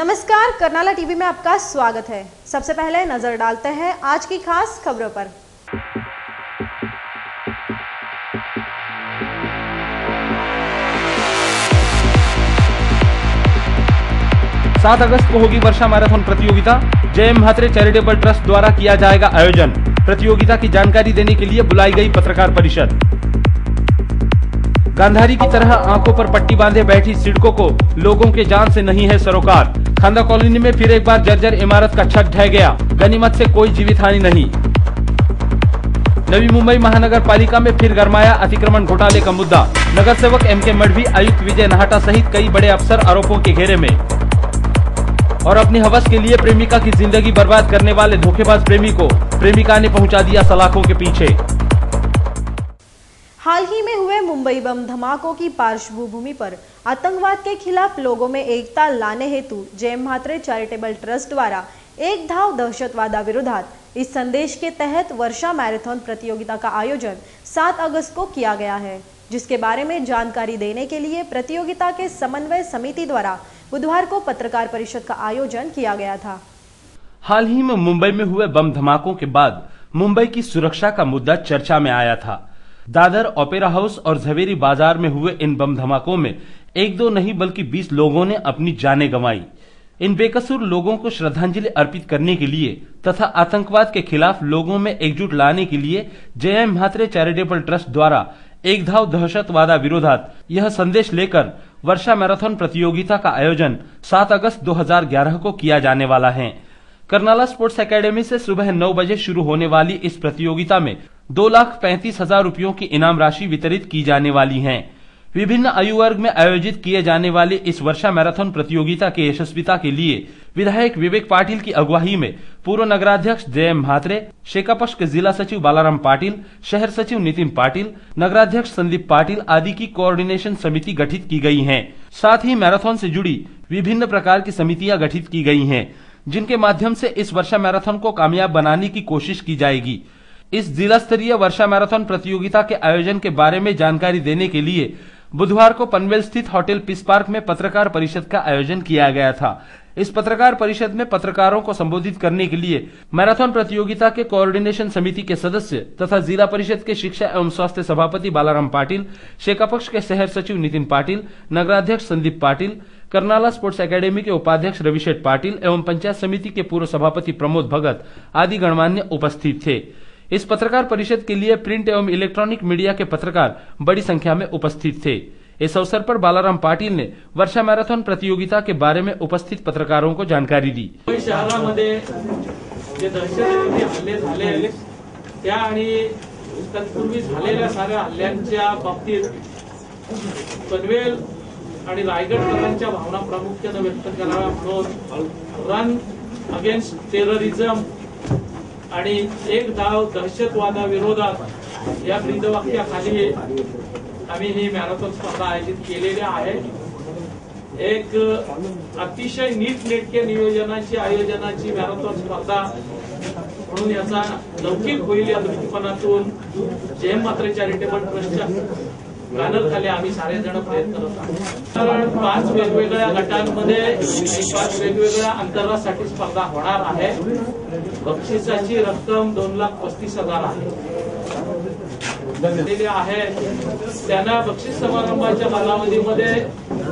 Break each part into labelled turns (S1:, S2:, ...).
S1: नमस्कार, करनाला टीवी में आपका स्वागत है। सबसे पहले नजर डालते हैं आज की खास खबरों पर।
S2: 7 अगस्त को होगी वर्षा मैराथन प्रतियोगिता। जय म्हात्रे चैरिटेबल ट्रस्ट द्वारा किया जाएगा आयोजन। प्रतियोगिता की जानकारी देने के लिए बुलाई गई पत्रकार परिषद। गांधारी की तरह आंखों पर पट्टी बांधे बैठी सिडको को लोगों के जान से नहीं है सरोकार। खांदा कॉलोनी में फिर एक बार जर्जर इमारत का छत ढह गया, गनीमत से कोई जीवित हानि नहीं। नवी मुंबई महानगर पालिका में फिर गरमाया अतिक्रमण घोटाले का मुद्दा। नगर सेवक एम.के. मढ़वी, आयुक्त विजय नाहटा सहित कई बड़े अफसर आरोपों के घेरे में। और अपनी हवस के लिए प्रेमिका की जिंदगी बर्बाद करने वाले धोखेबाज प्रेमी को प्रेमिका ने पहुंचा दिया सलाखों के पीछे।
S1: हाल ही में हुए मुंबई बम धमाकों की पार्श्वभूमि पर आतंकवाद के खिलाफ लोगों में एकता लाने हेतु जय म्हात्रे चैरिटेबल ट्रस्ट द्वारा एक धाव दहशतवादा विरोधात इस संदेश के तहत वर्षा मैराथन प्रतियोगिता का आयोजन 7 अगस्त को किया गया है, जिसके बारे में जानकारी देने के लिए प्रतियोगिता के समन्वय समिति द्वारा बुधवार को पत्रकार परिषद का आयोजन किया गया था।
S2: हाल ही में मुंबई में हुए बम धमाकों के बाद मुंबई की सुरक्षा का मुद्दा चर्चा में आया था। दादर, ओपेरा हाउस और झवेरी बाजार में हुए इन बम धमाकों में एक दो नहीं बल्कि 20 लोगों ने अपनी जानें गंवाई। इन बेकसूर लोगों को श्रद्धांजलि अर्पित करने के लिए तथा आतंकवाद के खिलाफ लोगों में एकजुट लाने के लिए जय म्हात्रे चैरिटेबल ट्रस्ट द्वारा एक धाव दहशतवादा विरोधात यह संदेश लेकर वर्षा मैराथन प्रतियोगिता का आयोजन 7 अगस्त 2011 को किया जाने वाला है। करनाला स्पोर्ट्स एकेडमी से सुबह 9 बजे शुरू होने वाली इस प्रतियोगिता में 2,35,000 रुपयों की इनाम राशि वितरित की जाने वाली है। विभिन्न आयु वर्ग में आयोजित किए जाने वाले इस वर्षा मैराथन प्रतियोगिता के यशस्विता के लिए विधायक विवेक पाटिल की अगुवाई में पूर्व नगराध्यक्ष जय म्हात्रे, शेकापक्ष के जिला सचिव बालाराम पाटिल, शहर सचिव नितिन पाटिल, नगराध्यक्ष संदीप पाटिल आदि की कोऑर्डिनेशन समिति गठित की गई है। साथ ही मैराथन से जुड़ी विभिन्न प्रकार की समितियां गठित की गई हैं, जिनके माध्यम से इस वर्षा मैराथन को कामयाब बनाने की कोशिश की जाएगी। इस जिला स्तरीय वर्षा मैराथन प्रतियोगिता के आयोजन के बारे में जानकारी देने के लिए बुधवार को पनवेल स्थित होटल पीस पार्क में पत्रकार परिषद का आयोजन किया गया था। इस पत्रकार परिषद में पत्रकारों को संबोधित करने के लिए मैराथन प्रतियोगिता के कोऑर्डिनेशन समिति के सदस्य तथा जिला परिषद के शिक्षा एवं स्वास्थ्य सभापति बालाराम पाटिल, शेकापक्ष के शहर सचिव नितिन पाटिल, नगराध्यक्ष संदीप पाटिल, करनाला स्पोर्ट्स एकेडमी के उपाध्यक्ष रविशेठ पाटिल एवं पंचायत समिति के पूर्व सभापति प्रमोद भगत आदि गणमान्य उपस्थित थे। इस पत्रकार परिषद के लिए प्रिंट एवं इलेक्ट्रॉनिक मीडिया के पत्रकार बड़ी संख्या में उपस्थित थे। इस अवसर पर बालाराम पाटिल ने वर्षा मैराथन प्रतियोगिता के बारे में उपस्थित पत्रकारों को जानकारी दी।
S3: शहरामध्ये जे दहशतवादी हल्ले झाले त्या आणि तत्पूर्वी झालेल्या साऱ्या हल्ल्यांच्या बाबतीत पनवेल आणि रायगडकरांच्या भावना प्रामुख्याने व्यक्त कराव्या म्हणून रन अगेन्स्ट टेररिझम आणि एक धाव दहशतवादाविरोधात या ब्रीदवाक्याखाली आम्ही ही मॅरेथॉन स्पर्धा आयोजित केलेली आहे। एक अतिशय नीटनेटके नियोजनाची आयोजनाची मॅरेथॉन स्पर्धा म्हणून याचा लौकिक होईल या दृष्टिकोनातून जय म्हात्रे चॅरिटेबल ट्रस्टच्या बॅनर खाली आम्ही सारेजण प्रयत्न करत आहोत। कारण 5 वेगवेगळ्या गटांमध्ये 5 वेगवेगळ्या अंतरासाठी स्पर्धा होणार आहे। बक्षिसाची रक्कम 2,35,000 आहे। त्यांना बक्षीस समारंभाच्या कालावधीमध्ये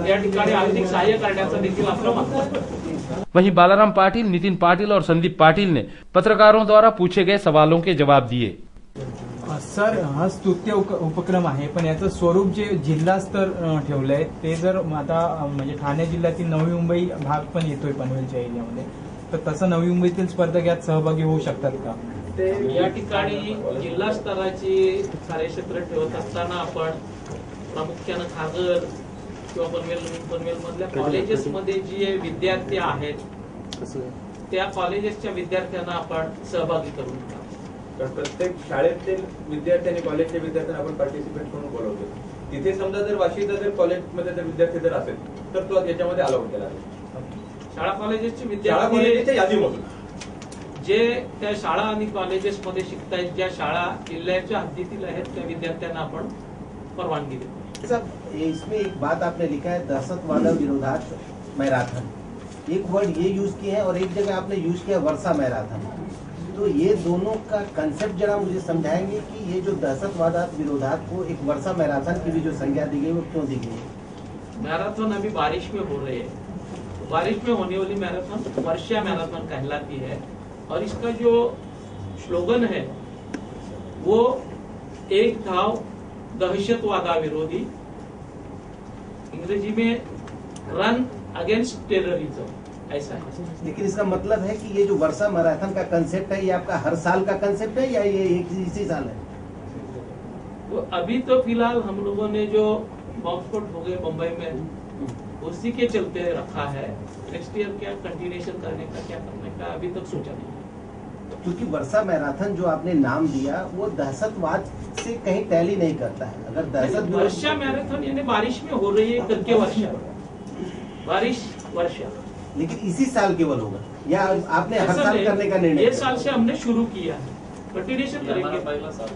S3: या ठिकाणी आर्थिक सहाय्य करण्याचा देखील आपला मागणी।
S2: वहीं बालाराम पाटिल, नितिन पाटिल और संदीप पाटिल ने पत्रकारों द्वारा पूछे गए सवालों के जवाब दिए।
S4: सर, हा स्तुत्य उपक्रम आहे, पण याचं स्वरूप जे जिल्हा स्तर ठेवलंय ते जर आता म्हणजे ठाणे जिल्ह्यातील नवी मुंबई भाग पण येतोय पनवेलच्या एरियामध्ये, तर तसं नवी मुंबईतील स्पर्धक यात सहभागी होऊ शकतात का?
S3: या ठिकाणी जिल्हा स्तराची कार्यक्षेत्र ठेवत असताना आपण प्रामुख्यानं खासदार किंवा पनवेल मधल्या कॉलेजेसमध्ये जे विद्यार्थी आहेत त्या कॉलेजेसच्या विद्यार्थ्यांना आपण सहभागी करून
S5: प्रत्येक शाळेतील विद्यार्थी आणि कॉलेजच्या विद्यार्थ्यांना आपण पार्टिसिपेट करून बोलवतो। तिथे समजा जर वाशीचा जर कॉलेजमध्ये जर विद्यार्थी जर असेल तर तो याच्यामध्ये अलाउड केला आहे।
S3: शाळा कॉलेजेसचे विद्यार्थी यादीमधून जे त्या शाळा आणि कॉलेजेसमध्ये शिकतायत, ज्या शाळा जिल्ह्याच्या हद्दीतील आहेत त्या विद्यार्थ्यांना आपण परवानगी देतो।
S6: इसमें एक बात आपने लिखा है दहशतवाद विरोधात मैराथन, एक वर्ड ये यूज किए हैं और एक जगह आपने यूज किया वर्षा मैराथन। तो ये दोनों का कंसेप्ट जरा मुझे समझाएंगे कि ये जो दहशतवाद विरोधात को एक वर्षा मैराथन की भी जो संज्ञा दी गई वो क्यों दी गई है?
S3: मैराथन अभी बारिश में हो रही है, बारिश में होने वाली मैराथन वर्षा मैराथन कहलाती है। और इसका जो स्लोगन है वो एक धाव दहशतवादा विरोधी, अंग्रेजी में रन अगेंस्ट टेररिज्म, ऐसा है।
S6: लेकिन इसका मतलब है कि ये जो वर्षा मैराथन का कंसेप्ट है ये आपका हर साल का कंसेप्ट है या ये इसी साल है?
S3: तो अभी तो फिलहाल हम लोगों ने जो बॉम्ब स्फोट हो गए मुंबई में उसी के चलते रखा है। नेक्स्ट ईयर क्या कंटिन्यूएशन करने का, क्या करने का अभी तक सोचा नहीं।
S6: क्योंकि वर्षा मैराथन जो आपने नाम दिया वो दहशतवाद से कहीं टैली नहीं करता है। अगर दहशत
S3: वर्षा मैराथन यानी बारिश में हो रही है करके वर्षा, बारिश वर्षा,
S6: लेकिन इसी साल केवल होगा या आपने हर साल करने का निर्णय?
S3: ये साल से हमने शुरू किया है, कंटिन्यूएशन करेंगे।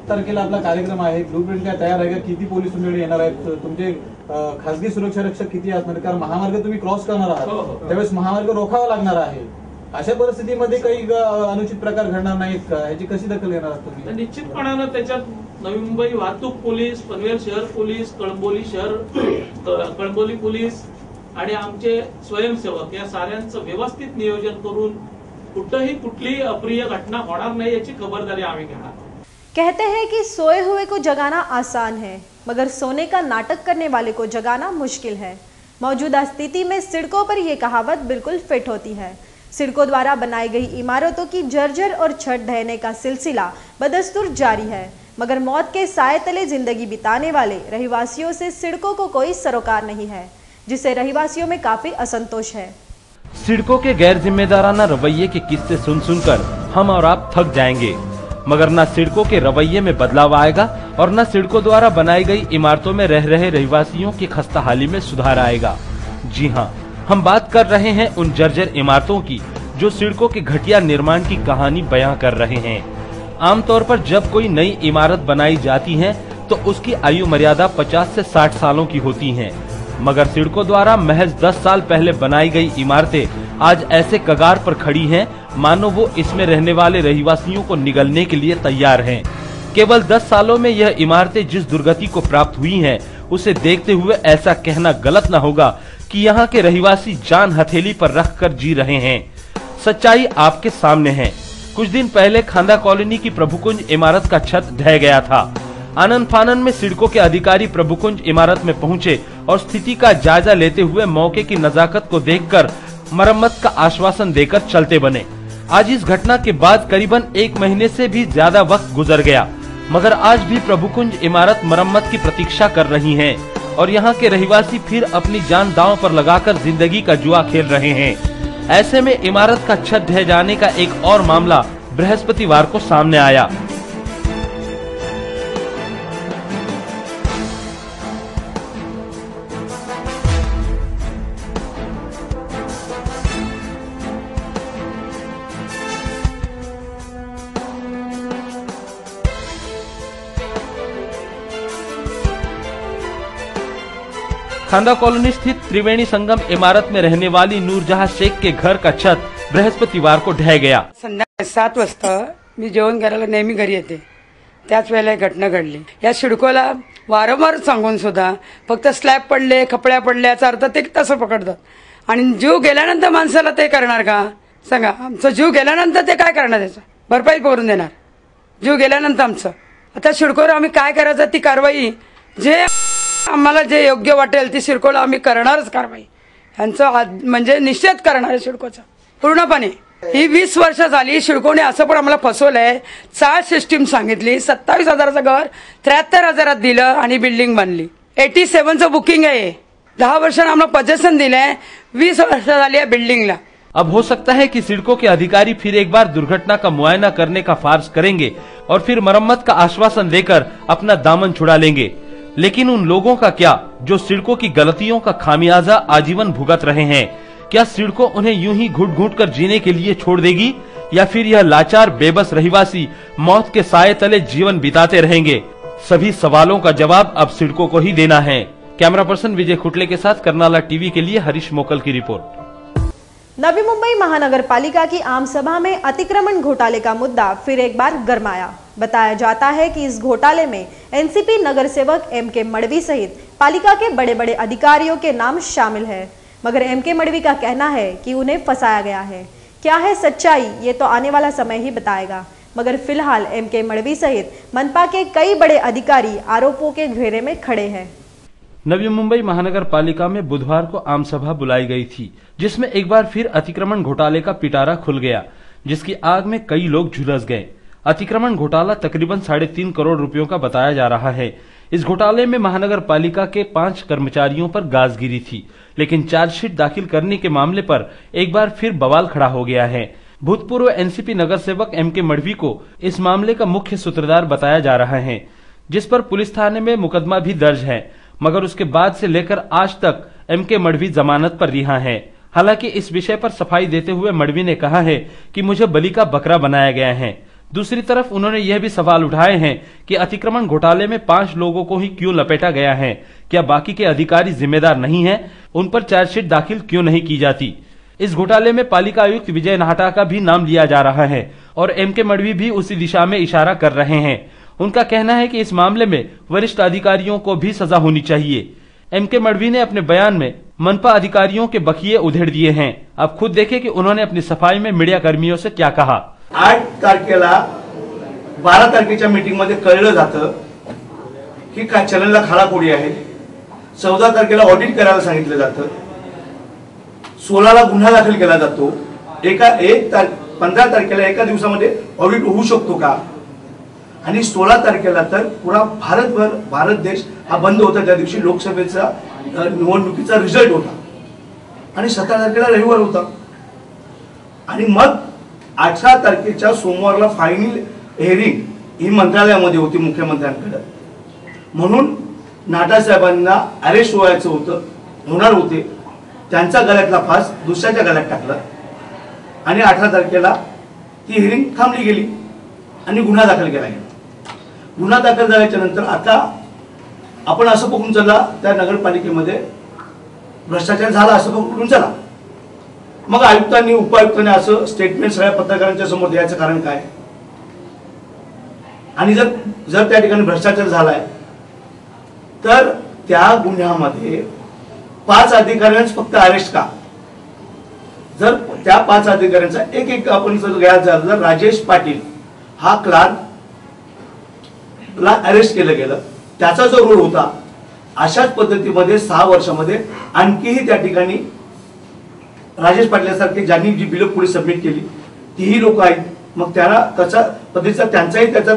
S4: तारखेला आपला कार्यक्रम आहे, ब्लूप्रिंट काय तयार आहे का? किती पोलीस मंडळी येणार आहेत? तुमचे खासगी सुरक्षा रक्षक किती असणार? कारण महामार्ग तुम्ही क्रॉस करणार आहात, त्यावेळेस महामार्ग रोखावा लागणार आहे। अशा परिस्थितीमध्ये काही अनुचित प्रकार घडणार नाहीत का? ह्याची कशी दखल घेणार आहात तुम्ही?
S3: निश्चितपणानं त्याच्यात नवी मुंबई वाहतूक पोलीस, पनवेल शहर पोलीस, कळंबोली पोलीस आणि आमचे स्वयंसेवक या साऱ्यांचं व्यवस्थित नियोजन करून कुठेही कुठली अप्रिय घटना होणार नाही याची खबरदारी आम्ही घेणार।
S1: कहते हैं कि सोए हुए को जगाना आसान है, मगर सोने का नाटक करने वाले को जगाना मुश्किल है। मौजूदा स्थिति में सिड़कों पर यह कहावत बिल्कुल फिट होती है। सिड़कों द्वारा बनाई गई इमारतों की जर्जर और छत ढहने का सिलसिला बदस्तूर जारी है, मगर मौत के साए तले जिंदगी बिताने वाले रहिवासियों से सिड़कों को कोई सरोकार नहीं है, जिससे रहिवासियों में काफी असंतोष है।
S2: सिड़कों के गैर जिम्मेदाराना रवैये के किस्से सुन सुनकर हम और आप थक जाएंगे, मगर न सिड़कों के रवैये में बदलाव आएगा और न सिड़कों द्वारा बनाई गई इमारतों में रह रहे रहिवासियों की खस्ताहाली में सुधार आएगा। जी हाँ, हम बात कर रहे हैं उन जर्जर इमारतों की जो सिड़कों के घटिया निर्माण की कहानी बयां कर रहे हैं। आमतौर पर जब कोई नई इमारत बनाई जाती है तो उसकी आयु मर्यादा 50 से 60 सालों की होती है, मगर सिड़कों द्वारा महज 10 साल पहले बनाई गई इमारतें आज ऐसे कगार पर खड़ी हैं मानो वो इसमें रहने वाले रहिवासियों को निगलने के लिए तैयार हैं। केवल 10 सालों में यह इमारतें जिस दुर्गति को प्राप्त हुई हैं, उसे देखते हुए ऐसा कहना गलत न होगा कि यहाँ के रहिवासी जान हथेली पर रखकर जी रहे हैं। सच्चाई आपके सामने है। कुछ दिन पहले खांदा कॉलोनी की प्रभुकुंज इमारत का छत ढह गया था। आनंद फानन में सिड़कों के अधिकारी प्रभुकुंज इमारत में पहुंचे और स्थिति का जायजा लेते हुए मौके की नजाकत को देखकर मरम्मत का आश्वासन देकर चलते बने। आज इस घटना के बाद करीबन 1 महीने से भी ज्यादा वक्त गुजर गया, मगर आज भी प्रभुकुंज इमारत मरम्मत की प्रतीक्षा कर रही है और यहाँ के रहिवासी फिर अपनी जान दांव पर लगाकर जिंदगी का जुआ खेल रहे हैं। ऐसे में इमारत का छत ढह जाने का एक और मामला बृहस्पतिवार को सामने आया। खांदा कॉलोनी स्थित त्रिवेणी संगम इमारत में रहने वाली नूरजहां शेख के घर का छत बृहस्पतिवार को ढह गया।
S7: संध्याकाळी 7 वाजता मी जेवण करायला नेहमी घरी येते, त्याच वेळेला घटना घडली। या सिडकोला वारंवार सांगून सुद्धा फक्त स्लॅब पडले, खपड्या पडल्या याचा अर्थ ते तसं पकडतात आणि जीव गेल्यानंतर माणसाला ते करणार का? सांगा, आमचा जीव गेल्यानंतर ते काय करणार? त्याचं भरपाई करून देणार जीव गेल्यानंतर आमचं? आता सिडकोवर आम्ही काय करायचं ती कारवाई जे आम्हाला जे योग्य वाटेल ती सिडकोला आम्ही करणारच कारवाई। यांचं म्हणजे निषेध करणार आहे सिडकोचा पूर्णपणे। ही 20 वर्ष झाली सिडकोने असं पण आम्हाला फसवलंय। चाळ सिस्टीम सांगितली, 27,000चं घर 73,000 दिलं आणि बिल्डिंग बनली। 87चं बुकिंग आहे, 10 वर्षांनी आम्हाला पोजेशन दिलंय, 20 वर्ष झाली या बिल्डिंगला।
S2: अब हो सकता है कि सिडकों के अधिकारी फिर एक बार दुर्घटना का मुआयना करने का फार्स करेंगे और फिर मरम्मत का आश्वासन देकर अपना दामन छुड़ा लेंगे। लेकिन उन लोगों का क्या जो सिडकों की गलतियों का खामियाजा आजीवन भुगत रहे हैं? क्या सिडकों उन्हें यूं ही घुट घुट कर जीने के लिए छोड़ देगी या फिर यह लाचार बेबस रहिवासी मौत के साए तले जीवन बिताते रहेंगे? सभी सवालों का जवाब अब सिडकों को ही देना है। कैमरा पर्सन विजय खुटले के साथ करनाला टीवी के लिए हरीश मोकल की रिपोर्ट।
S1: नवी मुंबई महानगर पालिका की आम सभा में अतिक्रमण घोटाले का मुद्दा फिर एक बार गरमाया। बताया जाता है कि इस घोटाले में एनसीपी नगर सेवक एमके मडवी सहित पालिका के बड़े बड़े अधिकारियों के नाम शामिल है, मगर एमके मडवी का कहना है कि उन्हें फंसाया गया है। क्या है सच्चाई, ये तो आने वाला समय ही बताएगा, मगर फिलहाल एमके मडवी सहित मनपा के कई बड़े अधिकारी आरोपों के घेरे में खड़े हैं।
S2: नवी मुंबई महानगर पालिका में बुधवार को आम सभा बुलाई गई थी, जिसमें एक बार फिर अतिक्रमण घोटाले का पिटारा खुल गया, जिसकी आग में कई लोग झुलस गए। अतिक्रमण घोटाला तकरीबन 3.5 करोड़ रुपयों का बताया जा रहा है। इस घोटाले में महानगर पालिका के 5 कर्मचारियों पर गाज गिरी थी, लेकिन चार्जशीट दाखिल करने के मामले पर एक बार फिर बवाल खड़ा हो गया है। भूतपूर्व एनसीपी नगर सेवक एमके मडवी को इस मामले का मुख्य सूत्रधार बताया जा रहा है, जिस पर पुलिस थाने में मुकदमा भी दर्ज है, मगर उसके बाद से लेकर आज तक एमके मडवी जमानत पर रिहा है। हालांकि इस विषय पर सफाई देते हुए मडवी ने कहा है कि मुझे बलि का बकरा बनाया गया है। दूसरी तरफ उन्होंने यह भी सवाल उठाए हैं कि अतिक्रमण घोटाले में 5 लोगों को ही क्यों लपेटा गया है, क्या बाकी के अधिकारी जिम्मेदार नहीं हैं? उन पर चार्जशीट दाखिल क्यों नहीं की जाती? इस घोटाले में पालिका आयुक्त विजय नाहटा का भी नाम लिया जा रहा है और एमके मडवी भी उसी दिशा में इशारा कर रहे हैं। उनका कहना है कि इस मामले में वरिष्ठ अधिकारियों को भी सजा होनी चाहिए। एमके मडवी ने अपने बयान में मनपा अधिकारियों के बखिये उधेड़ दिए हैं। अब खुद देखें कि उन्होंने अपनी सफाई में मीडिया कर्मियों से क्या कहा।
S8: 8 तारखेला 12 तारखेच्या मीटिंग मध्ये कळलं जातं की काय चलनला खाडाखोडी आहे। 14 तारखेला ऑडिट करायला सांगितलं जातं। 16 ला गुन्हा दाखल केला जातो। 15 तारखेला एका दिवसामध्ये ऑडिट होऊ शकतो का? आणि 16 तारखेला तर पुरा भारत देश हा बंद होता, त्या दिवशी लोकसभेचा निवडणुकीचा रिझल्ट होता आणि 17 तारखेला रविवार होता आणि मग 18 तारखेच्या सोमवारला फायनल हिअरिंग ही मंत्रालयामध्ये होती मुख्यमंत्र्यांकडे, म्हणून नाटा साहेबांना अरेस्ट होणार होते। त्यांचा गळ्यातला फास दुसऱ्याच्या गळ्यात टाकला आणि 18 तारखेला ती हिअरिंग थांबली गेली आणि गुन्हा दाखल केला गेला। गुन्हा दाखल झाल्याच्या नंतर आता आपण असं बघून चला त्या नगरपालिकेमध्ये भ्रष्टाचार झाला असं बघून चला। मग आयुक्तांनी उपायुक्तांनी असं स्टेटमेंट सगळ्या पत्रकारांच्या समोर द्यायचं कारण काय? आणि जर त्या ठिकाणी भ्रष्टाचार झालाय तर त्या गुन्ह्यामध्ये 5 अधिकाऱ्यांच फक्त अरेस्ट का? जर त्या 5 अधिकाऱ्यांचा एक आपण जर घ्यायचा जर राजेश पाटील हा क्लार्क ला अरेस्ट केलं गेलं, त्याचा जो रोल होता, अशाच पद्धतीमध्ये 6 वर्षामध्ये आणखीही त्या ठिकाणी राजेश पाटलासारखे ज्यांनी जी बिलं पुढे सबमिट केली तीही लोक आहेत। मग त्यांना कशा पद्धतीचा त्यांचाही त्याच्यात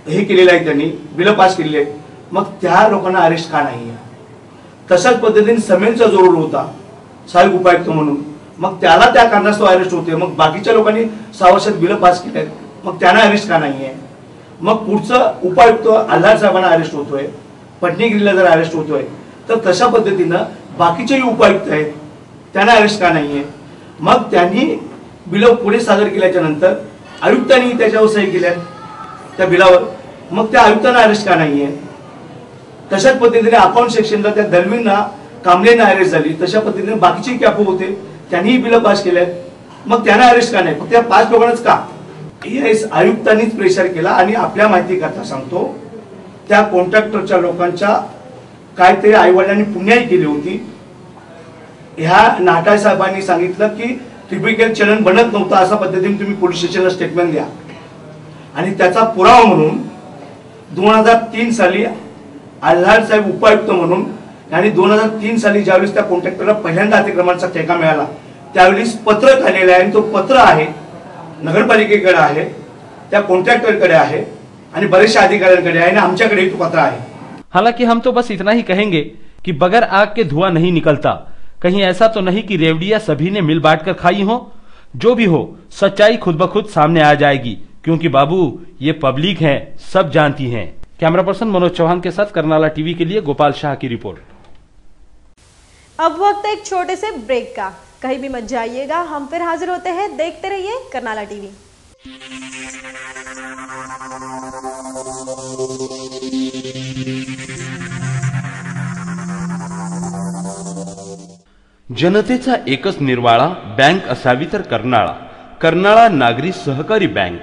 S8: हे केलेलं आहे, त्यांनी बिलं पास केलेली आहेत, मग त्या लोकांना अरेस्ट का नाही? तशाच पद्धतीने समेलचा जो रोल होता सहाय्यक उपायुक्त म्हणून, मग त्याला त्या कारणास्तव अरेस्ट होते, मग बाकीच्या लोकांनी 6 वर्षात बिलं पास केली आहेत, मग त्यांना अरेस्ट का नाहीये? मग पुढचं उपायुक्त आल्हार साहेबांना अरेस्ट होतोय, पटणीगिरीला जर अरेस्ट होतोय तर तशा पद्धतीनं बाकीचेही उपायुक्त आहेत, त्यांना अरेस्ट का नाहीये? मग त्यांनी बिलं पुढे सादर केल्याच्या नंतर आयुक्तांनी त्याच्यावर सही केल्या त्या बिलावर, मग त्या आयुक्तांना अरेस्ट का नाहीये? तशाच पद्धतीने अकाउंट सेक्शनला त्या दलवींना कांबळेंना अरेस्ट झाली, तशा पद्धतीने बाकीचे कॅपो होते त्यांनीही बिलं पास केल्यात, मग त्यांना अरेस्ट का नाही? फक्त त्या 5 लोकांनाच का? आयुक्तांनीच प्रेशर केला आणि आपल्या माहिती करता सांगतो त्या कॉन्ट्रॅक्टरच्या लोकांच्या काहीतरी आईवडिलांनी पुण्याई केली होती। ह्या नाटा साहेबांनी सांगितलं की टिपिकल चलन बनत नव्हतं, अशा पद्धतीने तुम्ही पोलीस स्टेशनला स्टेटमेंट द्या आणि त्याचा पुरावा म्हणून 2003 साली आल्हार साहेब उपायुक्त म्हणून आणि 2003 साली ज्यावेळेस त्या कॉन्ट्रॅक्टरला पहिल्यांदा अतिक्रमणाचा ठेका मिळाला त्यावेळेस पत्र आलेलं आहे आणि तो पत्र आहे नगरपालिकेकडे आहे, त्या कॉन्ट्रॅक्टरकडे आहे आणि बरेचशा अधिकाऱ्यांकडे आहे आणि आमच्याकडे तो पत्र आहे।
S2: हालांकि हम तो बस इतना ही कहेंगे कि बगैर आग के धुआं नहीं निकलता। कहीं ऐसा तो नहीं कि रेवड़ियां सभी ने मिल बांट कर खाई हो। जो भी हो, सच्चाई खुद ब खुद सामने आ जाएगी, क्योंकि बाबू ये पब्लिक है, सब जानती हैं। कैमरा पर्सन मनोज चौहान के साथ करनाला टीवी के लिए गोपाल शाह की रिपोर्ट।
S1: अब वक्त एक छोटे से ब्रेक का, कहीं भी मत जाइएगा, हम फिर हाजिर होते हैं। देखते रहिए करनाला टीवी।
S2: जनतेचा एकच निर्वाळा बँक असावी तर कर्नाळा. कर्नाळा नागरी सहकारी बँक.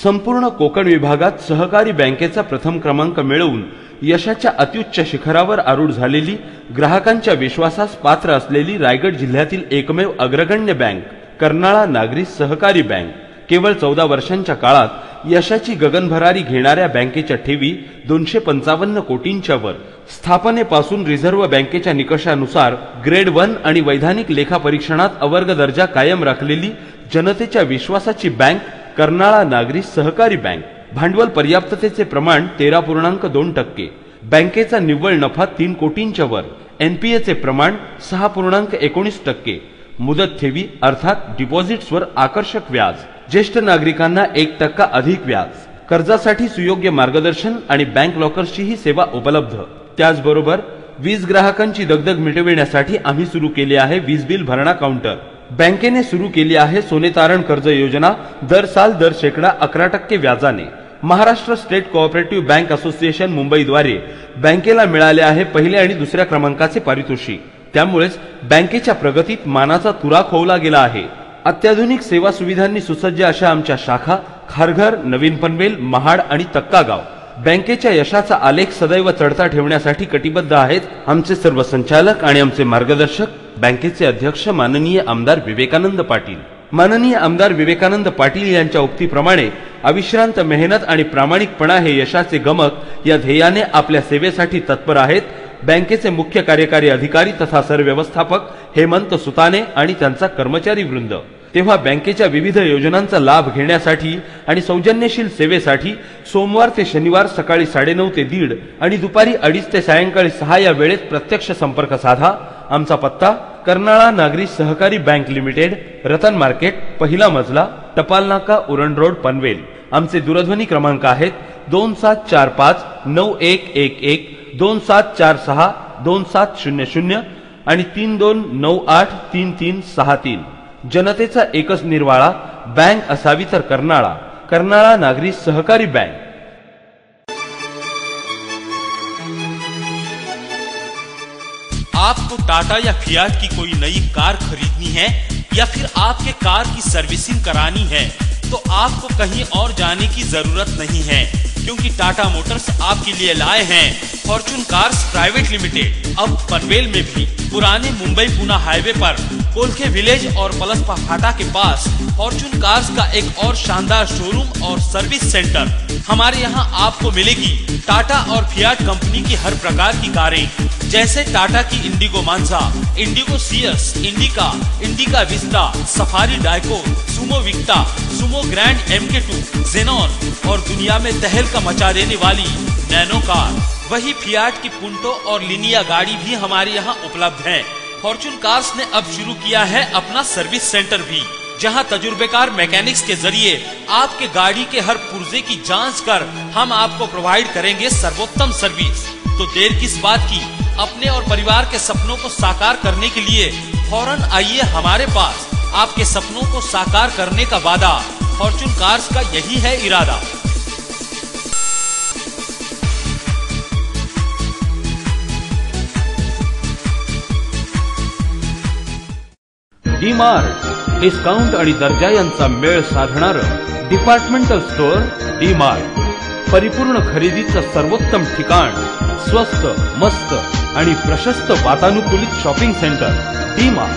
S2: संपूर्ण कोकण विभागात सहकारी बँकेचा प्रथम क्रमांक मिळवून यशाच्या अत्युच्च शिखरावर आरूढ झालेली, ग्राहकांच्या विश्वासास पात्र असलेली रायगड जिल्ह्यातील एकमेव अग्रगण्य बँक कर्नाळा नागरी सहकारी बँक. केवळ 14 वर्षांच्या काळात यशाची गगनभरारी घेणाऱ्या बँकेच्या ठेवी 255 कोटींच्या वर. स्थापनेपासून रिझर्व्ह बँकेच्या निकषानुसार ग्रेड 1 आणि वैधानिक लेखा परीक्षणात अवर्ग दर्जा कायम राखलेली जनतेच्या विश्वासाची बँक कर्नाळा नागरी सहकारी बँक. भांडवल पर्याप्ततेचे प्रमाण 13.2%. बँकेचा निव्वळ नफा 3 कोटींच्या वर. एनपीएचे प्रमाण 6.19%. मुदत ठेवी अर्थात डिपॉझिट्सवर आकर्षक व्याज. ज्येष्ठ नागरिकांना 1% अधिक व्याज. कर्जासाठी सुयोग्य मार्गदर्शन आणि बँक लॉकर्सचीही सेवा उपलब्ध. त्याचबरोबर वीज ग्राहकांची दगदग मिटविण्यासाठी आम्ही सुरू केले आहे वीज बिल भरणा काउंटर. बँकेने सुरू केली आहे सोने तारण कर्ज योजना. दर साल दर शेकडा 11% व्याजाने. Maharashtra state cooperative bank association मुंबईद्वारे बँकेला मिळाले आहे पहिल्या आणि दुसऱ्या क्रमांकाचे पारितोषिक. त्यामुळेच बँकेच्या प्रगतीत मानाचा तुरा खोवला गेला आहे. अत्याधुनिक सेवा सुविधांनी सुसज्ज अशा आमच्या शाखा खारघर, नवीन पनवेल, महाड आणि तक्कागाव. बँकेच्या यशाचा आलेख सदैव चढता ठेवण्यासाठी कटिबद्ध आहेत आमचे सर्व संचालक आणि आमचे मार्गदर्शक बँकेचे अध्यक्ष माननीय आमदार विवेकानंद पाटील. माननीय आमदार विवेकानंद पाटील यांच्या उक्तीप्रमाणे अविश्रांत मेहनत आणि प्रामाणिकपणा हे यशाचे गमक या ध्येयाने आपल्या सेवेसाठी तत्पर आहेत बँकेचे मुख्य कार्यकारी अधिकारी तथा सरव्यवस्थापक हेमंत सुताने आणि त्यांचा कर्मचारी वृंद. तेव्हा बँकेच्या विविध योजनांचा लाभ घेण्यासाठी आणि सौजन्यशील सेवेसाठी सोमवार ते शनिवार सकाळी 9:30 ते 1:30 आणि दुपारी 2:30 ते सायंकाळी 6 या वेळेत प्रत्यक्ष संपर्क साधा. आमचा पत्ता कर्नाळा नागरी सहकारी बँक लिमिटेड, रतन मार्केट, पहिला मजला, टपाल नाका, उरण रोड, पनवेल. आमचे दूरध्वनी क्रमांक आहेत 27459111, 2746 2700 आणि 32983363. जनतेचा एकच निर्वाळा बँक असावी तर कर्नाळा. कर्नाळा नागरी सहकारी बँक.
S9: आपको टाटा या फियाट की कोई नई कार खरीदनी है या फिर आपके कार की सर्विसिंग करानी है तो आपको कहीं और जाने की जरूरत नहीं है, क्योंकि टाटा मोटर्स आपके लिए लाए हैं फॉर्च्यून कार्स प्राइवेट लिमिटेड. अब पनवेल में भी पुराने मुंबई पुणे हाईवे पर कोलखे विलेज और पलसपा फाटा के पास फॉर्च्यून कार्स का एक और शानदार शोरूम और सर्विस सेंटर. हमारे यहाँ आपको मिलेगी टाटा और फियाट कंपनी की हर प्रकार की कारें, जैसे टाटा की Indigo Manza, Indigo CS, Indica, Indica Vista, Safari Dicor, Sumo Victa, Sumo Grand MK2, Xenon और दुनिया में तहलका मचा देने वाली नैनो कार. वही फियाट की पुंटो और लिनिया गाड़ी भी हमारे यहाँ उपलब्ध है. फॉर्च्यून कार्स ने अब शुरू किया है अपना सर्विस सेंटर भी, जहां तजुर्बेकार मैकेनिक्स के जरिए आपके गाड़ी के हर पुर्जे की जांच कर हम आपको प्रोवाइड करेंगे सर्वोत्तम सर्विस. तो देर किस बात की, अपने और परिवार के सपनों को साकार करने के लिए फौरन आइए हमारे पास. आपके सपनों को साकार करने का वादा फॉर्च्यून कार्स का यही है इरादा.
S2: डी-मार्ट. डिस्काउंट आणि दर्जा यांचा मेळ साधणारं डिपार्टमेंटल स्टोअर डी-मार्ट. परिपूर्ण खरेदीचं सर्वोत्तम ठिकाण, स्वस्त, मस्त आणि प्रशस्त वातानुकूलित शॉपिंग सेंटर डी-मार्ट.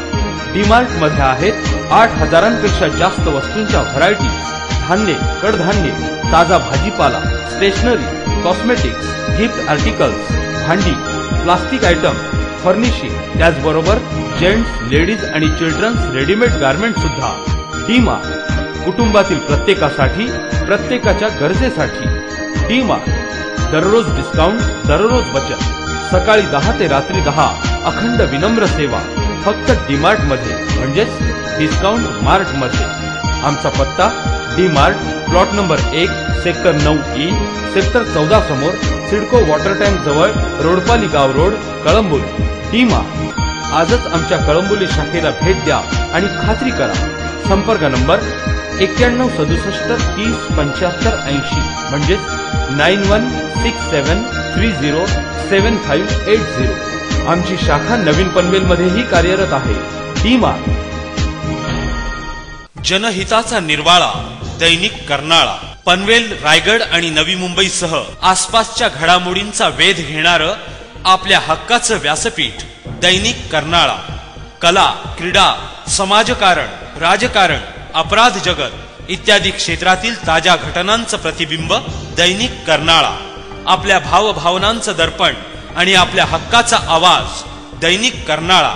S2: डी-मार्ट मध्ये आहेत 8,000पेक्षा जास्त वस्तूंच्या व्हरायटी. धान्य, कडधान्य, ताजा भाजीपाला, स्टेशनरी, कॉस्मेटिक्स, गिफ्ट आर्टिकल्स, भांडी, प्लास्टिक आयटम, फर्निशिंग, त्याचबरोबर जेंट्स, लेडीज आणि चिल्ड्रन्स रेडीमेड गारमेंट सुद्धा. डी-मार्ट. कुटुंबातील प्रत्येकासाठी, प्रत्येकाच्या गरजेसाठी. डी-मार्ट. दररोज डिस्काउंट, दररोज बचत. सकाळी 10 ते रात्री 10 अखंड विनम्र सेवा फक्त डी-मार्ट मध्ये, म्हणजेच डिस्काउंट मार्ट मध्ये. आमचा पत्ता D-Mart, plot number 1, sector 9E, sector 14 समोर सिडको वॉटर टँक जवळ, रोडपाली गाव रोड, कळंबोली. डी-मार्ट. आजच आमच्या कळंबोली शाखेला भेट द्या आणि खात्री करा. संपर्क नंबर 9167307580, म्हणजेच 9167307580. आमची शाखा नवीन पनवेल मध्येही कार्यरत आहे. टीमा
S9: जनहिताचा निर्वाळा दैनिक कर्नाळा. पनवेल, रायगड आणि नवी मुंबईसह आसपासच्या घडामोडींचा वेध घेणारं आपल्या हक्काचं व्यासपीठ दैनिक कर्नाळा. कला, क्रीडा, समाजकारण, राजकारण, अपराध जगत इत्यादी क्षेत्रातील ताज्या घटनांचं प्रतिबिंब दैनिक कर्नाळा. आपल्या भावभावनांचं दर्पण आणि आपल्या हक्काचा आवाज दैनिक कर्नाळा.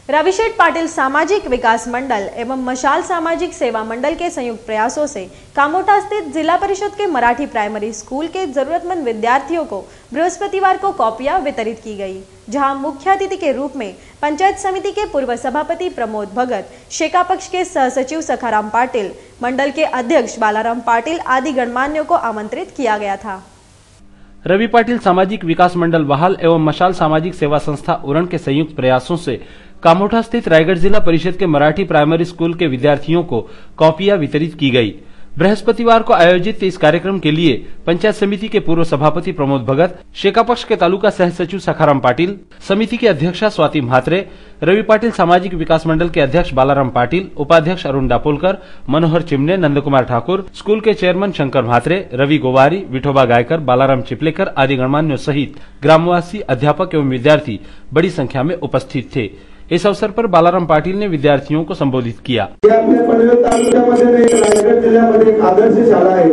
S1: रविशेठ पाटिल सामाजिक विकास मंडल एवं मशाल सामाजिक सेवा मंडल के संयुक्त प्रयासों से कामोटा स्थित जिला परिषद के मराठी प्राइमरी स्कूल के जरूरतमंद विद्यार्थियों को बृहस्पतिवार को कॉपियां वितरित की गई, जहां मुख्य अतिथि के रूप में पंचायत समिति के पूर्व सभापति प्रमोद भगत, शेका पक्ष के सहसचिव सखाराम पाटिल, मंडल के अध्यक्ष बालाराम पाटिल आदि गणमान्यों को आमंत्रित किया गया था.
S2: रवि पाटिल सामाजिक विकास मंडल बहाल एवं मशाल सामाजिक सेवा संस्था उरण के संयुक्त प्रयासों से कामोठा स्थित रायगढ़ जिला परिषद के मराठी प्राइमरी स्कूल के विद्यार्थियों को कॉपियां वितरित की गई. बृहस्पतिवार को आयोजित इस कार्यक्रम के लिए पंचायत समिति के पूर्व सभापति प्रमोद भगत, शेका पक्ष के तालुका सह सचिव सखाराम पाटिल, समिति की अध्यक्षा स्वाति म्हात्रे, रवि पाटिल सामाजिक विकास मंडल के अध्यक्ष बालाराम पाटिल, उपाध्यक्ष अरुण दापोलकर, मनोहर चिमने, नंदकुमार ठाकुर, स्कूल के चेयरमैन शंकर म्हात्रे, रवि गोवारी, विठोबा गायकर, बालाराम चिपलेकर आदि गणमान्यों सहित ग्रामवासी, अध्यापक एवं विद्यार्थी बड़ी संख्या में उपस्थित थे. इस अवसर पर बालाराम पाटिल ने विद्यार्थियों को संबोधित किया.
S10: आपल्या पनवेल तालुक्यामध्ये रायगड जिल्ह्यामध्ये एक आदर्श शाळा आहे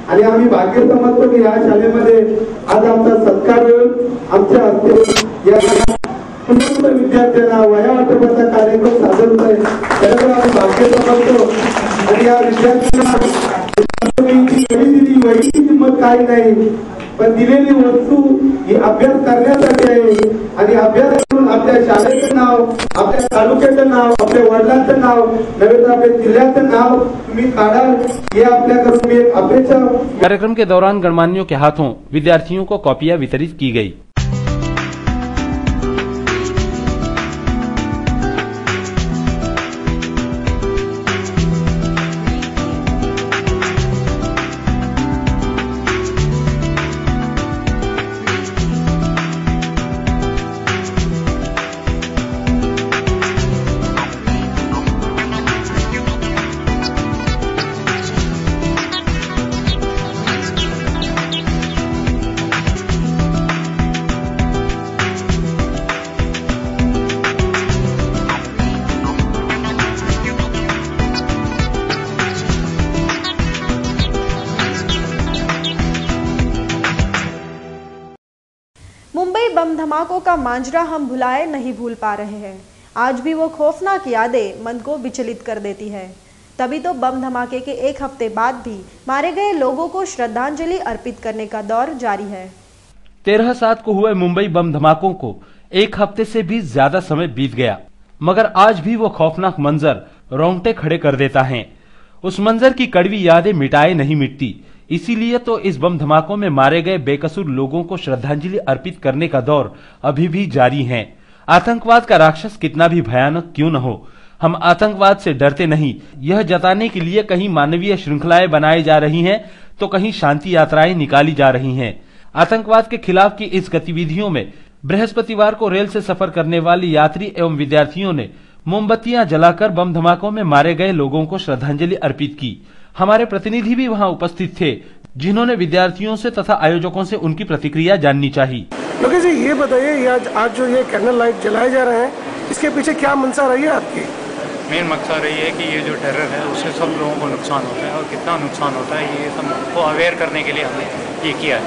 S10: आणि आम्ही भाग्य समजतो की या शाळेमध्ये आज आमचा सत्कार आमच्या हस्ते या समस्त विद्यार्थ्यांना वया वाटपाचा कार्यक्रम सादर होत आहे. त्यामुळे आम्ही भाग्य समजतो आणि या विद्यार्थ्यांना वहीची किंमत काही नाही, पण दिलेली वस्तू ही अभ्यास करण्यासाठी आहे आणि अभ्यास करून आपल्या शाळेचं नाव, आपल्या तालुक्याचं नाव, आपल्या वडिलांचं नाव, नव्हे तर आपल्या जिल्ह्याचं नाव तुम्ही काढाल हे आपल्याकडून मी एक अपेक्षा.
S2: कार्यक्रम के दौरान गणमान्यों के हाथों विद्यार्थियों को कॉपियां वितरित की गई.
S1: मुंबई बम धमाकों का मांजरा हम भुलाए नहीं भूल पा रहे हैं. आज भी वो खौफनाक यादें मन को विचलित कर देती है. तभी तो बम धमाके के एक हफ्ते बाद भी मारे गए लोगों को श्रद्धांजलि अर्पित करने का दौर जारी है.
S2: 13/7 को हुए मुंबई बम धमाकों को एक हफ्ते से भी ज्यादा समय बीत गया, मगर आज भी वो खौफनाक मंजर रोंगटे खड़े कर देता है. उस मंजर की कड़वी यादें मिटाए नहीं मिटती. इसीलिए तो इस बम धमाकों में मारे गए बेकसूर लोगों को श्रद्धांजलि अर्पित करने का दौर अभी भी जारी है. आतंकवाद का राक्षस कितना भी भयानक क्यों न हो, हम आतंकवाद से डरते नहीं. यह जताने के लिए कहीं मानवीय श्रृंखलाएं बनाई जा रही हैं, तो कहीं शांति यात्राएं निकाली जा रही हैं. आतंकवाद के खिलाफ की इस गतिविधियों में बृहस्पतिवार को रेल से सफर करने वाले यात्री एवं विद्यार्थियों ने मोमबत्तियां जलाकर बम धमाकों में मारे गए लोगों को श्रद्धांजलि अर्पित की. हमारे प्रतिनिधि भी वहां उपस्थित थे, जिन्होंने विद्यार्थियों से तथा आयोजकों से उनकी प्रतिक्रिया जाननी चाहिए.
S11: लोकेश जी, ये बताइए आज जो ये कैंडल लाइट जलाए जा रहे हैं, इसके पीछे क्या मंशा रही है आपकी?
S12: मेन मकसद रही है कि ये जो टेरर है उससे सब लोगों को नुकसान होता है और कितना नुकसान होता है ये सबको अवेयर करने के लिए हमने ये किया है,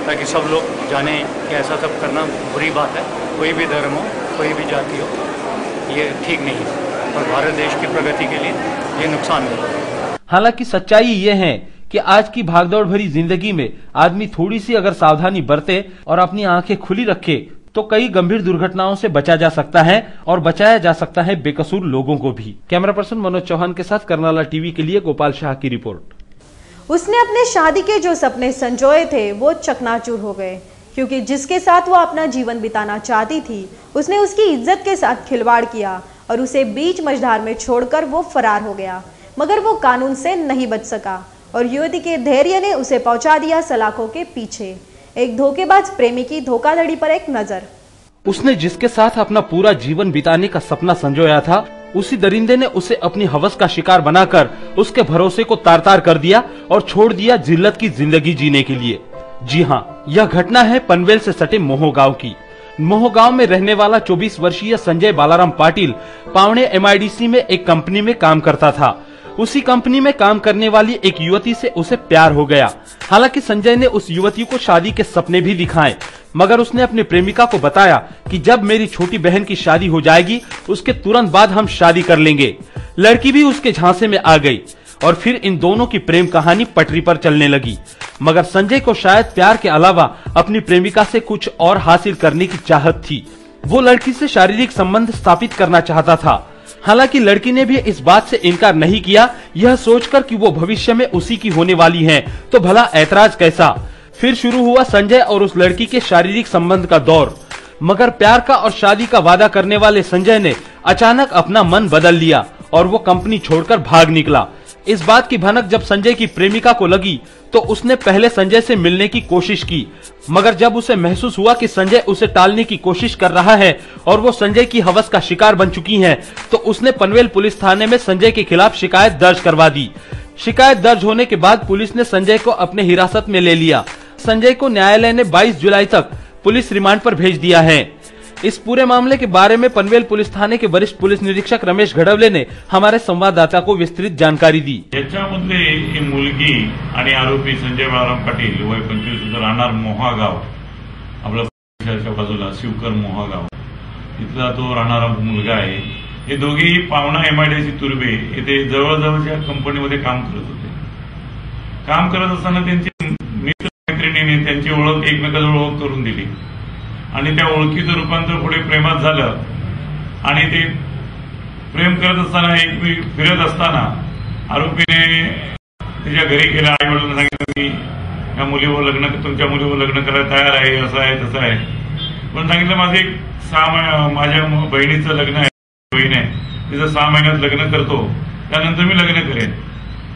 S12: ताकि सब लोग जाने कि ऐसा सब करना बुरी बात है. कोई भी धर्म हो, कोई भी जाति हो, ये ठीक नहीं है और भारत देश की प्रगति के लिए ये नुकसान है.
S2: हालांकि सच्चाई ये है कि आज की भागदौड़ भरी जिंदगी में आदमी थोड़ी सी अगर सावधानी बरते और अपनी आंखें खुली रखे तो कई गंभीर दुर्घटनाओं से बचा जा सकता है और बचाया जा सकता है बेकसूर लोगों को भी. कैमरा पर्सन मनोज चौहान के साथ कर्नाला टीवी के लिए गोपाल शाह की रिपोर्ट.
S1: उसने अपने शादी के जो सपने संजोए थे वो चकनाचूर हो गए, क्योंकि जिसके साथ वो अपना जीवन बिताना चाहती थी उसने उसकी इज्जत के साथ खिलवाड़ किया और उसे बीच मझधार में छोड़कर वो फरार हो गया, मगर वो कानून से नहीं बच सका और युवती के धैर्य ने उसे पहुंचा दिया सलाखों के पीछे। एक धोखेबाज प्रेमी की धोखाधड़ी पर एक नजर।
S2: उसने जिसके साथ अपना पूरा जीवन बिताने का सपना संजोया था, उसी दरिंदे ने उसे अपनी हवस का शिकार बनाकर उसके भरोसे को तार-तार कर दिया और छोड़ दिया जिल्लत की जिंदगी जीने के लिए। जी हाँ, यह घटना है पनवेल से सटे मोहो गांव की। मोहो गांव में रहने वाला 24 वर्षीय संजय बालाराम पाटिल पावणे MIDC में एक कंपनी में काम करता था। उसी कंपनी में काम करने वाली एक युवती से उसे प्यार हो गया। हालांकि संजय ने उस युवती को शादी के सपने भी दिखाए, मगर उसने अपनी प्रेमिका को बताया कि जब मेरी छोटी बहन की शादी हो जाएगी उसके तुरंत बाद हम शादी कर लेंगे। लड़की भी उसके झांसे में आ गई और फिर इन दोनों की प्रेम कहानी पटरी पर चलने लगी। मगर संजय को शायद प्यार के अलावा अपनी प्रेमिका से कुछ और हासिल करने की चाहत थी। वो लड़की से शारीरिक संबंध स्थापित करना चाहता था। हालांकि लड़की ने भी इस बात से इनकार नहीं किया, यह सोचकर कि वो भविष्य में उसी की होने वाली है, तो भला ऐतराज कैसा। फिर शुरू हुआ संजय और उस लड़की के शारीरिक संबंध का दौर। मगर प्यार का और शादी का वादा करने वाले संजय ने अचानक अपना मन बदल लिया और वो कंपनी छोड़कर भाग निकला। इस बात की भनक जब संजय की प्रेमिका को लगी तो उसने पहले संजय से मिलने की कोशिश की, मगर जब उसे महसूस हुआ कि संजय उसे टालने की कोशिश कर रहा है और वो संजय की हवस का शिकार बन चुकी है, तो उसने पनवेल पुलिस थाने में संजय के खिलाफ शिकायत दर्ज करवा दी। शिकायत दर्ज होने के बाद पुलिस ने संजय को अपने हिरासत में ले लिया। संजय को न्यायालय ने 22 जुलाई तक पुलिस रिमांड पर भेज दिया है। इस पूरे मामले के बारे में पनवेल पुलिस थाने के वरिष्ठ पुलिस निरीक्षक रमेश घडवले ने हमारे संवाददाता को विस्तृत जानकारी दी।
S13: याच्यामध्ये ही मुलगी आणि आरोपी संजय बालाराम पाटील वय 25 राहणार मोहागाव, आपल्या परिसराच्या बाजूला शिवकर मोहागाव इथला तो राहणारा मुलगा आहे। हे दोघेही पावणा MIDC तुर्बे येथे जवळजवळच्या कंपनीमध्ये काम करत होते। काम करत असताना त्यांची मित्र-मैत्रिणींनी त्यांची ओळख एकमेकांजवळ ओळख करून दिली आणि त्या ओळखीचं रूपांतर पुढे प्रेमात झालं आणि ते प्रेम करत असताना एक फिरत असताना आरोपीने तिच्या घरी गेला, आई वडिलांना सांगितलं मी या मुलीवर लग्न, तुमच्या मुलीवर लग्न करायला तयार आहे, असं आहे तसं आहे, पण सांगितलं माझं एक 6 माझ्या बहिणीचं लग्न आहे, बहीण आहे, तिचं 6 महिन्यात लग्न करतो, त्यानंतर मी लग्न करेन।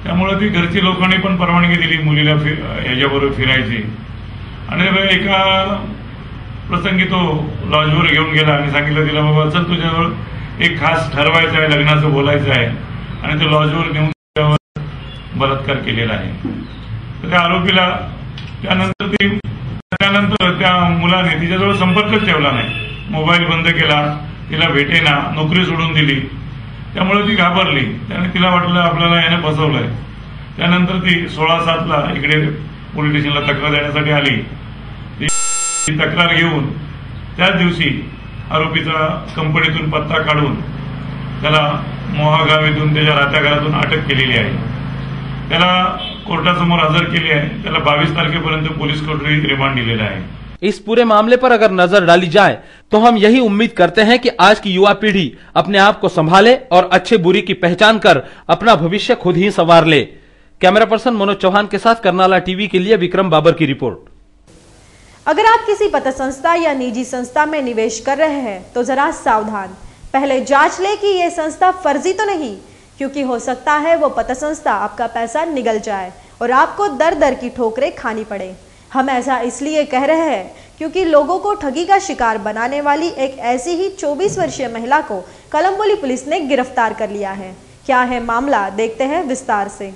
S13: त्यामुळे ती घरची लोकांनी पण परवानगी दिली मुलीला याच्याबरोबर फिरायची आणि एका प्रसंगी तो लॉजवर घेऊन गेला आणि सांगितलं तिला बाबा चल तुझ्याजवळ एक खास ठरवायचं आहे, लग्नाचं बोलायचं आहे आणि तो लॉजवर नेऊन त्यावर बलात्कार केलेला आहे। तर त्या आरोपीला त्यानंतर त्या मुलाने तिच्याजवळ संपर्कच ठेवला नाही, मोबाईल बंद केला, तिला भेटेना, नोकरी सोडून दिली। त्यामुळे ती घाबरली, त्याने तिला वाटलं आपल्याला याने फसवलंय। त्यानंतर ती 16/7 इकडे पोलीस स्टेशनला तक्रार देण्यासाठी आली। तक्रार घेऊन त्याच दिवशी आरोपीचा कंपनीतून पत्ता काढून त्याला मोहागाव येथून त्याच्या राहत्या घरातून अटक केलेली आहे। त्याला कोर्टासमोर हजर केली आहे। त्याला 22 तारखेपर्यंत पोलीस कोठडी रिमांड दिलेला आहे।
S2: इस पूरे मामले पर अगर नजर डाली जाए तो हम यही उम्मीद करते हैं कि आज की युवा पीढ़ी अपने आप को संभाले और अच्छे बुरी की पहचान कर अपना भविष्य खुद ही संवार ले। कैमरा पर्सन मनोज चौहान के साथ करनाला टीवी के लिए विक्रम बाबर की रिपोर्ट।
S1: अगर आप किसी पत्र संस्था या निजी संस्था में निवेश कर रहे हैं तो जरा सावधान, पहले जांच लें कि यह संस्था फर्जी तो नहीं, क्योंकि हो सकता है वो पत्र संस्था आपका पैसा निगल जाए और आपको दर दर की ठोकरें खानी पड़े। हम ऐसा इसलिए कह रहे हैं क्योंकि लोगों को ठगी का शिकार बनाने वाली एक ऐसी ही 24 वर्षीय महिला को कलंबोली पुलिस ने गिरफ्तार कर लिया है। क्या है मामला, देखते हैं विस्तार से।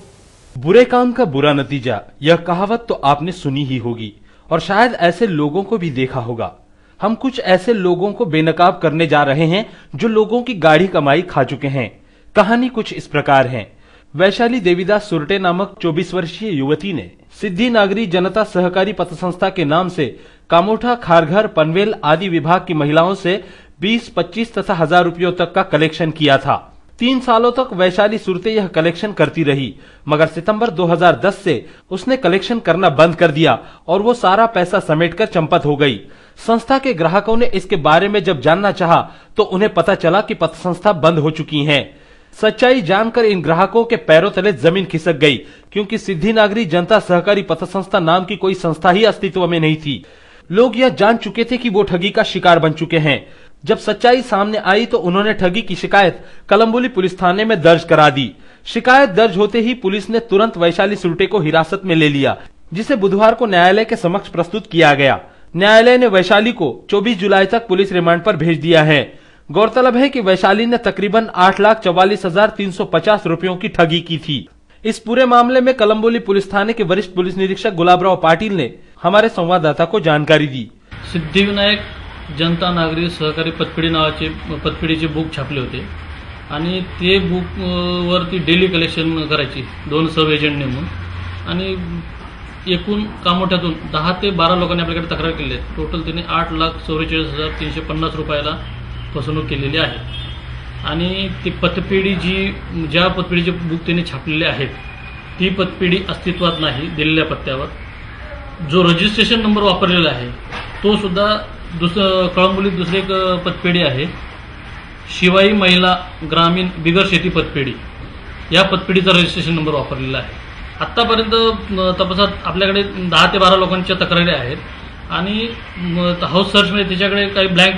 S2: बुरे काम का बुरा नतीजा, यह कहावत तो आपने सुनी ही होगी और शायद ऐसे लोगों को भी देखा होगा। हम कुछ ऐसे लोगों को बेनकाब करने जा रहे हैं जो लोगों की गाढ़ी कमाई खा चुके हैं। कहानी कुछ इस प्रकार है। वैशाली देवीदास सुरटे नामक 24 वर्षीय युवती ने सिद्धि नागरी जनता सहकारी पत्र संस्था के नाम से कामोठा, खारघर, पनवेल आदि विभाग की महिलाओं से 20, 25 तथा 1000 रुपयों तक का कलेक्शन किया था। 3 सालों तक वैशाली सुरते यह कलेक्शन करती रही, मगर सितंबर 2010 से उसने कलेक्शन करना बंद कर दिया और वो सारा पैसा समेटकर चंपत हो गई। संस्था के ग्राहकों ने इसके बारे में जब जानना चाहा तो उन्हें पता चला कि पत्र संस्था बंद हो चुकी है। सच्चाई जानकर इन ग्राहकों के पैरों तले जमीन खिसक गई, क्योंकि सिद्धि नागरी जनता सहकारी पत्र संस्था नाम की कोई संस्था ही अस्तित्व में नहीं थी। लोग यह जान चुके थे कि वो ठगी का शिकार बन चुके हैं। जब सच्चाई सामने आई तो उन्होंने ठगी की शिकायत कलम्बोली पुलिस थाने में दर्ज करा दी। शिकायत दर्ज होते ही पुलिस ने तुरंत वैशाली सुरटे को हिरासत में ले लिया, जिसे बुधवार को न्यायालय के समक्ष प्रस्तुत किया गया। न्यायालय ने वैशाली को 24 जुलाई तक पुलिस रिमांड पर भेज दिया है। गौरतलब है कि वैशाली ने तकरीबन 8,44,350 रुपयों की ठगी की थी। इस पूरे मामले में कलम्बोली पुलिस थाने के वरिष्ठ पुलिस निरीक्षक गुलाबराव पाटील ने हमारे संवाददाता को जानकारी दी।
S14: सिद्धिविनायक जनता नागरी सहकारी पतपेढी नावाचे पतपेढीचे बुक छापले होते आणि ते बुक वरती डेली कलेक्शन करायची 2 सब एजंट नेमून आणि एकूण कामोठ्यातून 10 ते 12 लोकांनी आपल्याकडे तक्रार केली आहे। टोटल त्यांनी 8,44,350 रुपयाला फसवणूक केलेली आहे आणि ती पतपेढी ज्या पतपेढीचे बुक त्यांनी छापलेले आहेत ती पतपेढी अस्तित्वात नाही दिलेल्या पत्त्यावर। जो रजिस्ट्रेशन नंबर वापरलेला आहे तो सुद्धा कळंबोलीत दुसरी एक पतपेढी आहे, शिवाई महिला ग्रामीण बिगर शेती पतपेढी, या पतपेढीचा रजिस्ट्रेशन नंबर वापरलेला आहे। आतापर्यंत तपासात आपल्याकडे 10 ते 12 लोकांच्या तक्रारी आहेत आणि हाऊस सर्चमध्ये त्याच्याकडे काही ब्लँक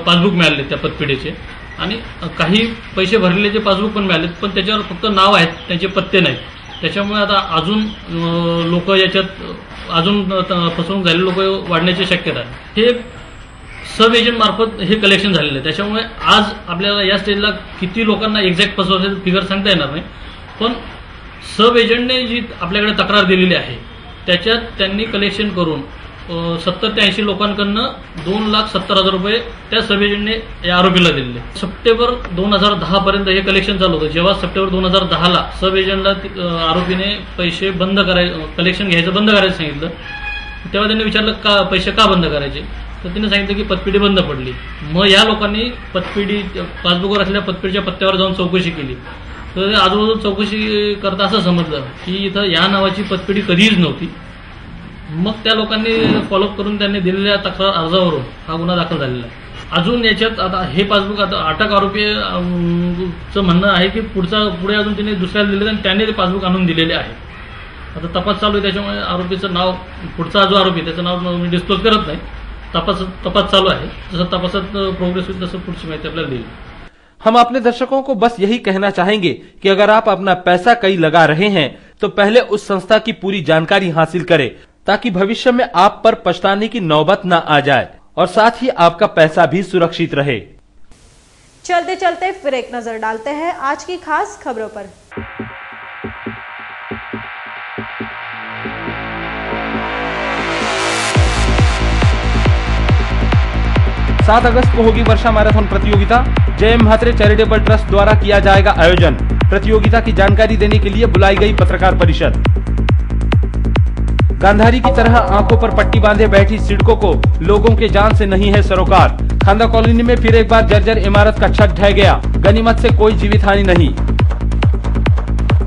S14: पासबुक मिळाले त्या पतपेढीचे आणि काही पैसे भरलेले पासबुक पण मिळालेत, पण त्याच्यावर फक्त नाव आहेत, त्यांचे पत्ते नाहीत। त्याच्यामुळे आता अजून लोक याच्यात अजून फसवणूक झालेले लोक वाढण्याची शक्यता आहे। हे सब एजंट मार्फत हे कलेक्शन झालेलं आहे, त्याच्यामुळे आज आपल्याला या स्टेजला किती लोकांना एक्झॅक्ट फसवण्याचे फिगर सांगता येणार नाही, पण सब एजंटने जी आपल्याकडे तक्रार दिलेली आहे त्याच्यात त्यांनी कलेक्शन करून 70 ते 80 लोकांकडनं 2,70,000 रुपये त्या सब एजंटने या आरोपीला दिलेले। सप्टेंबर 2010 पर्यंत हे कलेक्शन चालू होतं। जेव्हा सप्टेंबर 2010ला सब एजंटला आरोपीने पैसे बंद करायचे, कलेक्शन घ्यायचं बंद करायचं सांगितलं, तेव्हा त्यांनी विचारलं का पैसे का बंद करायचे, तर त्यांनी सांगितलं की पतपेढी बंद पडली। मग या लोकांनी पतपेढी पासबुकवर असलेल्या पतपेढीच्या पत्त्यावर जाऊन चौकशी केली, तर आजूबाजू चौकशी करता असं समजलं की इथं या नावाची पतपेढी कधीच नव्हती। मग त्या लोकांनी फॉलोअप करून त्यांनी दिलेल्या तक्रार अर्जावरून हा गुन्हा दाखल झालेला आहे। अजून याच्यात आता हे पासबुक आता अटक आरोपीचं म्हणणं आहे की पुढे अजून त्यांनी दुसऱ्याला दिले आणि त्यांनी ते पासबुक आणून दिलेले आहे। आता तपास चालू आहे, त्याच्यामुळे आरोपीचं नाव, पुढचा जो आरोपी त्याचं नाव मी डिस्क्लोज करत नाही, तपास चालू आहे। जसं तपासात प्रोग्रेस होईल तसं पुढची माहिती आपल्याला देईल।
S2: हम अपने दर्शकों को बस यही कहना चाहेंगे कि अगर आप अपना पैसा कहीं लगा रहे हैं तो पहले उस संस्था की पूरी जानकारी हासिल करें, ताकि भविष्य में आप पर पछताने की नौबत न आ जाए और साथ ही आपका पैसा भी सुरक्षित रहे।
S1: चलते चलते फिर एक नजर डालते हैं आज की खास खबरों पर।
S2: 7 अगस्त को होगी वर्षा मैराथन प्रतियोगिता। जय म्हात्रे चैरिटेबल ट्रस्ट द्वारा किया जाएगा आयोजन। प्रतियोगिता की जानकारी देने के लिए बुलाई गई पत्रकार परिषद। गांधारी की तरह आंखों पर पट्टी बांधे बैठी सिडको को लोगों के जान से नहीं है सरोकार। खांदा कॉलोनी में फिर एक बार जर्जर इमारत का छत ढह गया, गनीमत से कोई जीवित हानि नहीं।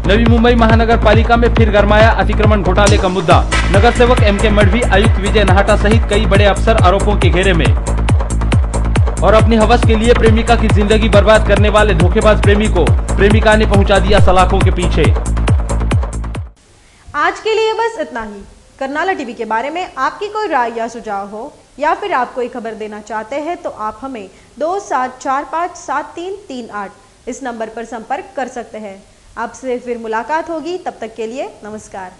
S2: नवी मुंबई महानगर पालिका में फिर गरमाया अतिक्रमण घोटाले का मुद्दा। नगर सेवक एम.के. मढ़वी, आयुक्त विजय नाहटा सहित कई बड़े अफसर आरोपों के घेरे में। और अपनी हवस के लिए प्रेमिका की जिंदगी बर्बाद करने वाले धोखेबाज प्रेमी को प्रेमिका ने पहुंचा दिया सलाखों के पीछे।
S1: आज के लिए बस इतना ही। करनाला टीवी के बारे में आपकी कोई राय या सुझाव हो या फिर आप कोई खबर देना चाहते हैं तो आप हमें 27457338 इस नंबर पर संपर्क कर सकते हैं। आपसे फिर मुलाकात होगी, तब तक के लिए नमस्कार।